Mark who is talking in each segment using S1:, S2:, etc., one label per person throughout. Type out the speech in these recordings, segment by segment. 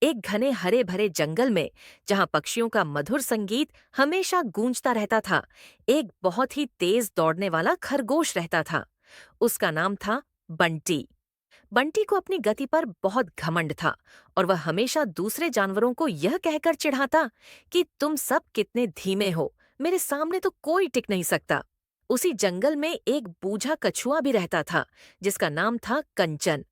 S1: एक घने हरे भरे जंगल में, जहां पक्षियों का मधुर संगीत हमेशा गूंजता रहता था, एक बहुत ही तेज दौड़ने वाला खरगोश रहता था। उसका नाम था बंटी। बंटी को अपनी गति पर बहुत घमंड था और वह हमेशा दूसरे जानवरों को यह कहकर चिढ़ाता कि तुम सब कितने धीमे हो, मेरे सामने तो कोई टिक नहीं सकता। उसी जंगल में एक बूझा कछुआ भी रहता था, जिसका नाम था कंचन।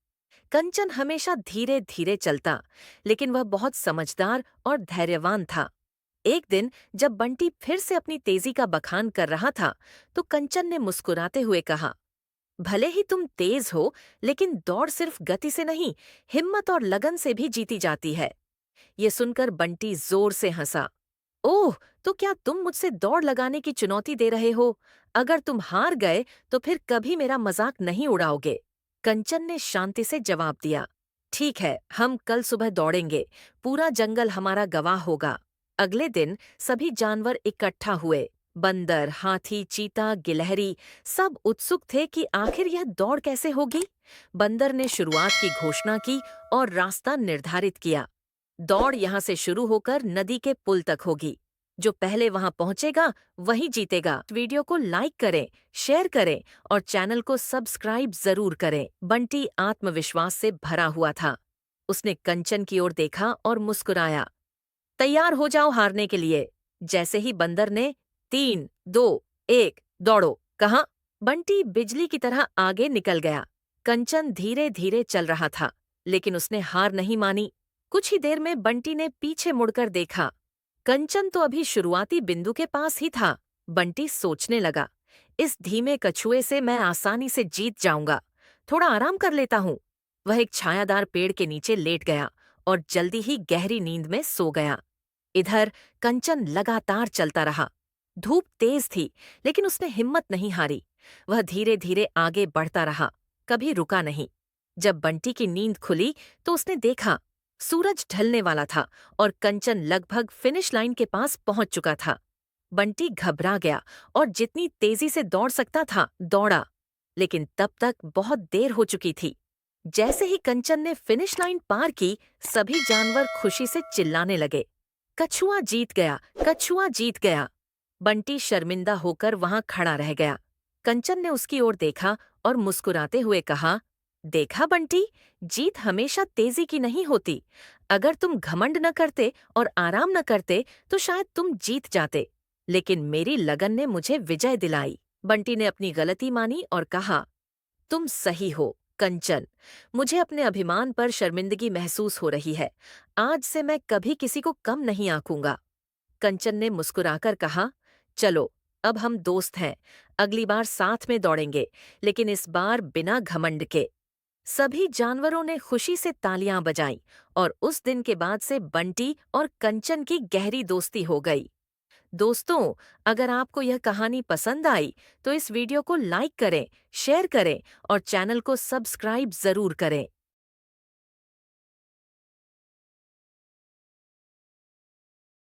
S1: कंचन हमेशा धीरे धीरे चलता, लेकिन वह बहुत समझदार और धैर्यवान था। एक दिन जब बंटी फिर से अपनी तेजी का बखान कर रहा था, तो कंचन ने मुस्कुराते हुए कहा, भले ही तुम तेज हो, लेकिन दौड़ सिर्फ गति से नहीं, हिम्मत और लगन से भी जीती जाती है। ये सुनकर बंटी जोर से हंसा। ओह, तो क्या तुम मुझसे दौड़ लगाने की चुनौती दे रहे हो? अगर तुम हार गए तो फिर कभी मेरा मजाक नहीं उड़ाओगे। कंचन ने शांति से जवाब दिया, ठीक है, हम कल सुबह दौड़ेंगे, पूरा जंगल हमारा गवाह होगा। अगले दिन सभी जानवर इकट्ठा हुए। बंदर, हाथी, चीता, गिलहरी, सब उत्सुक थे कि आखिर यह दौड़ कैसे होगी। बंदर ने शुरुआत की घोषणा की और रास्ता निर्धारित किया। दौड़ यहाँ से शुरू होकर नदी के पुल तक होगी। जो पहले वहां पहुंचेगा वही जीतेगा। वीडियो को लाइक करें, शेयर करें और चैनल को सब्सक्राइब जरूर करें। बंटी आत्मविश्वास से भरा हुआ था। उसने कंचन की ओर देखा और मुस्कुराया। तैयार हो जाओ हारने के लिए। जैसे ही बंदर ने 3, 2, 1, दौड़ो कहा, बंटी बिजली की तरह आगे निकल गया। कंचन धीरे धीरे चल रहा था, लेकिन उसने हार नहीं मानी। कुछ ही देर में बंटी ने पीछे मुड़कर देखा। कंचन तो अभी शुरुआती बिंदु के पास ही था। बंटी सोचने लगा, इस धीमे कछुए से मैं आसानी से जीत जाऊंगा। थोड़ा आराम कर लेता हूँ। वह एक छायादार पेड़ के नीचे लेट गया और जल्दी ही गहरी नींद में सो गया। इधर कंचन लगातार चलता रहा। धूप तेज थी, लेकिन उसने हिम्मत नहीं हारी। वह धीरे धीरे आगे बढ़ता रहा, कभी रुका नहीं। जब बंटी की नींद खुली तो उसने देखा, सूरज ढलने वाला था और कंचन लगभग फिनिश लाइन के पास पहुंच चुका था। बंटी घबरा गया और जितनी तेजी से दौड़ सकता था दौड़ा, लेकिन तब तक बहुत देर हो चुकी थी। जैसे ही कंचन ने फिनिश लाइन पार की, सभी जानवर खुशी से चिल्लाने लगे, कछुआ जीत गया, कछुआ जीत गया। बंटी शर्मिंदा होकर वहां खड़ा रह गया। कंचन ने उसकी ओर देखा और मुस्कुराते हुए कहा, देखा बंटी, जीत हमेशा तेजी की नहीं होती। अगर तुम घमंड न करते और आराम न करते तो शायद तुम जीत जाते, लेकिन मेरी लगन ने मुझे विजय दिलाई। बंटी ने अपनी गलती मानी और कहा, तुम सही हो कंचन, मुझे अपने अभिमान पर शर्मिंदगी महसूस हो रही है। आज से मैं कभी किसी को कम नहीं आंकूंगा। कंचन ने मुस्कुराकर कहा, चलो, अब हम दोस्त हैं। अगली बार साथ में दौड़ेंगे, लेकिन इस बार बिना घमंड के। सभी जानवरों ने खुशी से तालियां बजाईं और उस दिन के बाद से बंटी और कंचन की गहरी दोस्ती हो गई। दोस्तों, अगर आपको यह कहानी पसंद आई तो इस वीडियो को लाइक करें, शेयर करें और चैनल को सब्सक्राइब जरूर करें।